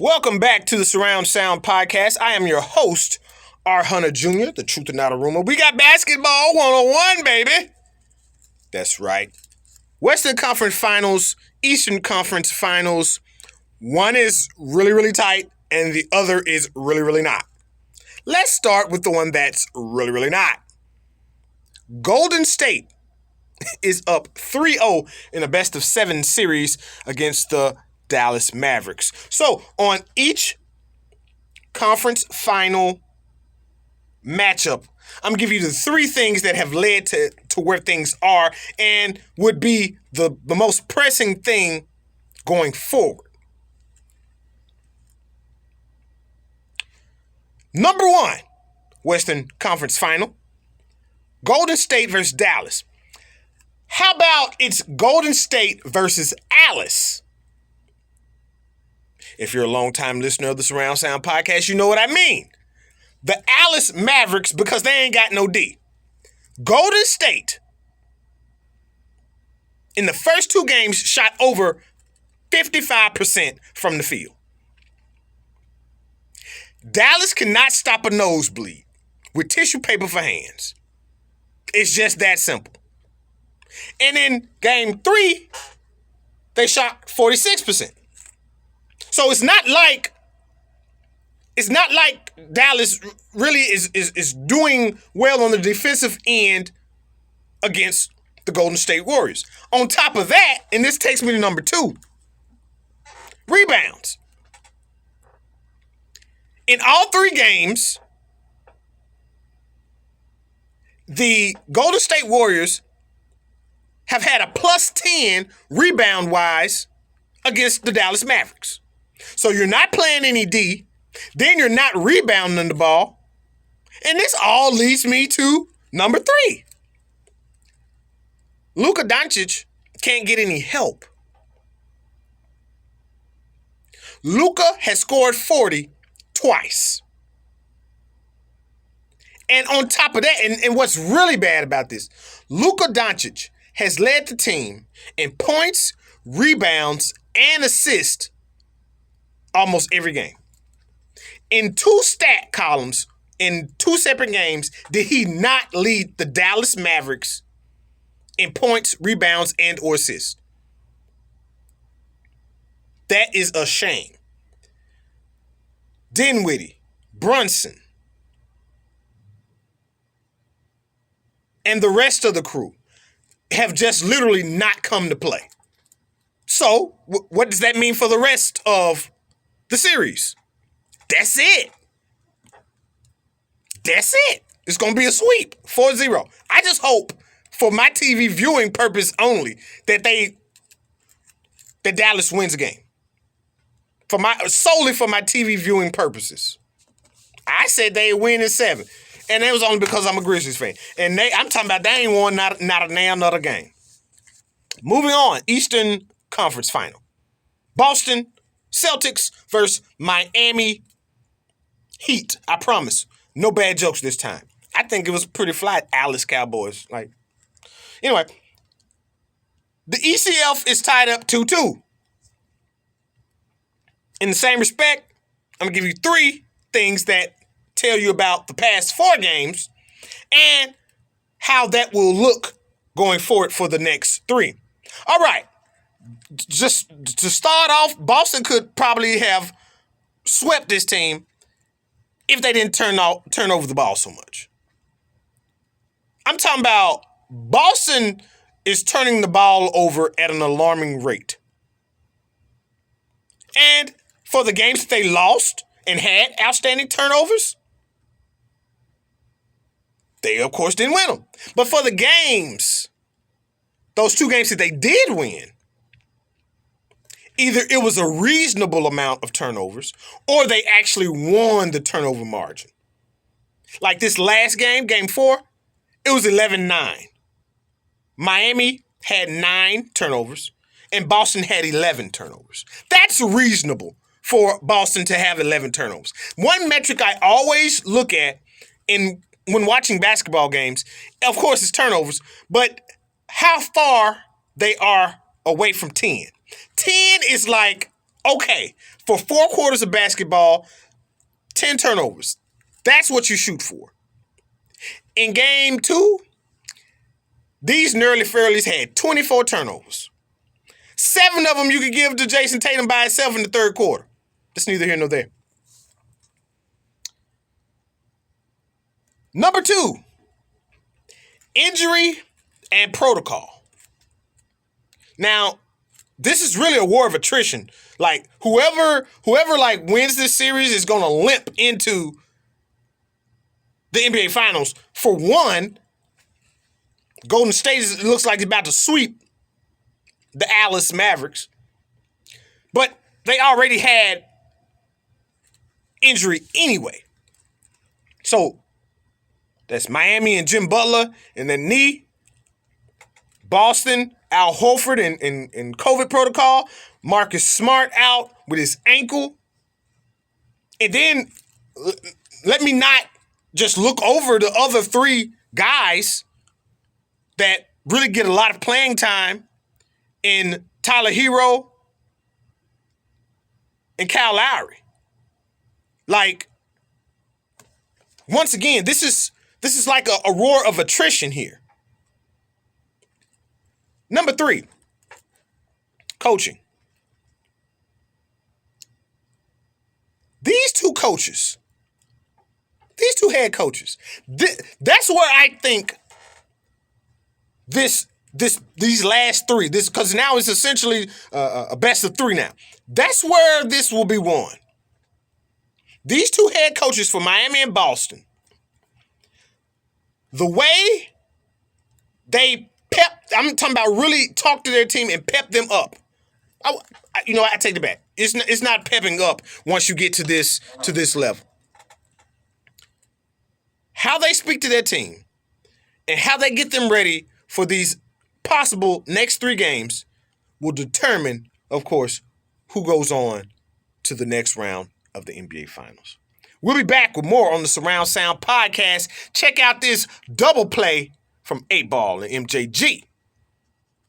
Welcome back to the Surround Sound Podcast. I am your host, R. Hunter Jr., the truth and not a rumor. We got basketball 101, baby. That's right. Western Conference Finals, Eastern Conference Finals. One is really, really tight, and the other is really, really not. Let's start with the one that's really, really not. Golden State is up 3-0 in a best-of-7 series against the Dallas Mavericks. So, on each conference final matchup, I'm going to give you the three things that have led to where things are and would be the most pressing thing going forward. Number one, Western Conference Final, Golden State versus Dallas. How about it's Golden State versus Alice? If you're a longtime listener of the Surround Sound Podcast, you know what I mean. The Alice Mavericks, because they ain't got no D. Golden State, in the first two games, shot over 55% from the field. Dallas cannot stop a nosebleed with tissue paper for hands. It's just that simple. And in game three, they shot 46%. So it's not like Dallas really is doing well on the defensive end against the Golden State Warriors. On top of that, and this takes me to number two, rebounds. In all three games, the Golden State Warriors have had a plus 10 rebound-wise against the Dallas Mavericks. So you're not playing any D, then you're not rebounding the ball, and this all leads me to number three. Luka Doncic can't get any help. Luka has scored 40 twice. And on top of that, and what's really bad about this, Luka Doncic has led the team in points, rebounds, and assists almost every game. In two stat columns, in two separate games, did he not lead the Dallas Mavericks in points, rebounds, and or assists? That is a shame. Dinwiddie, Brunson, and the rest of the crew have just literally not come to play. So, what does that mean for the rest of the series? That's it. That's it. It's going to be a sweep, 4-0. I just hope, for my TV viewing purpose only, that Dallas wins a game. Solely for my TV viewing purposes. I said they win in 7. And it was only because I'm a Grizzlies fan. And I'm talking about they ain't won not a damn another game. Moving on, Eastern Conference Final. Boston Celtics versus Miami Heat. I promise. No bad jokes this time. I think it was pretty flat, Alice Cowboys. Anyway, the ECF is tied up 2-2. In the same respect, I'm going to give you three things that tell you about the past 4 games and how that will look going forward for the next 3. All right. Just to start off, Boston could probably have swept this team if they didn't turn over the ball so much. I'm talking about Boston is turning the ball over at an alarming rate. And for the games that they lost and had outstanding turnovers, they, of course, didn't win them. But for the games, those 2 games that they did win, either it was a reasonable amount of turnovers or they actually won the turnover margin. Like this last game, game 4, it was 11-9. Miami had 9 turnovers and Boston had 11 turnovers. That's reasonable for Boston to have 11 turnovers. One metric I always look at when watching basketball games, of course, is turnovers, but how far they are away from 10. 10 is like Okay, for 4 quarters of basketball, 10 turnovers. That's what you shoot for. In game 2, these Nerly Fairleys had 24 turnovers. 7 of them you could give to Jason Tatum by himself in the third quarter. That's neither here nor there. Number 2, injury and protocol. Now, this is really a war of attrition. Like, whoever like wins this series is going to limp into the NBA Finals. For one, Golden State looks like it's about to sweep the Dallas Mavericks. But they already had injury anyway. So, that's Miami and Jim Butler in their knee. Boston, Al Horford in COVID protocol. Marcus Smart out with his ankle. And then let me not just look over the other 3 guys that really get a lot of playing time in Tyler Hero and Kyle Lowry. Like, once again, this is like a roar of attrition here. Number 3, coaching. These two head coaches, that's where I think these last 3, because now it's essentially a best of 3 now. That's where this will be won. These 2 head coaches for Miami and Boston, the way they I'm talking about really talk to their team and pep them up. I take it back. It's not pepping up once you get to this level. How they speak to their team and how they get them ready for these possible next 3 games will determine, of course, who goes on to the next round of the NBA Finals. We'll be back with more on the Surround Sound podcast. Check out this double play from 8 Ball and MJG.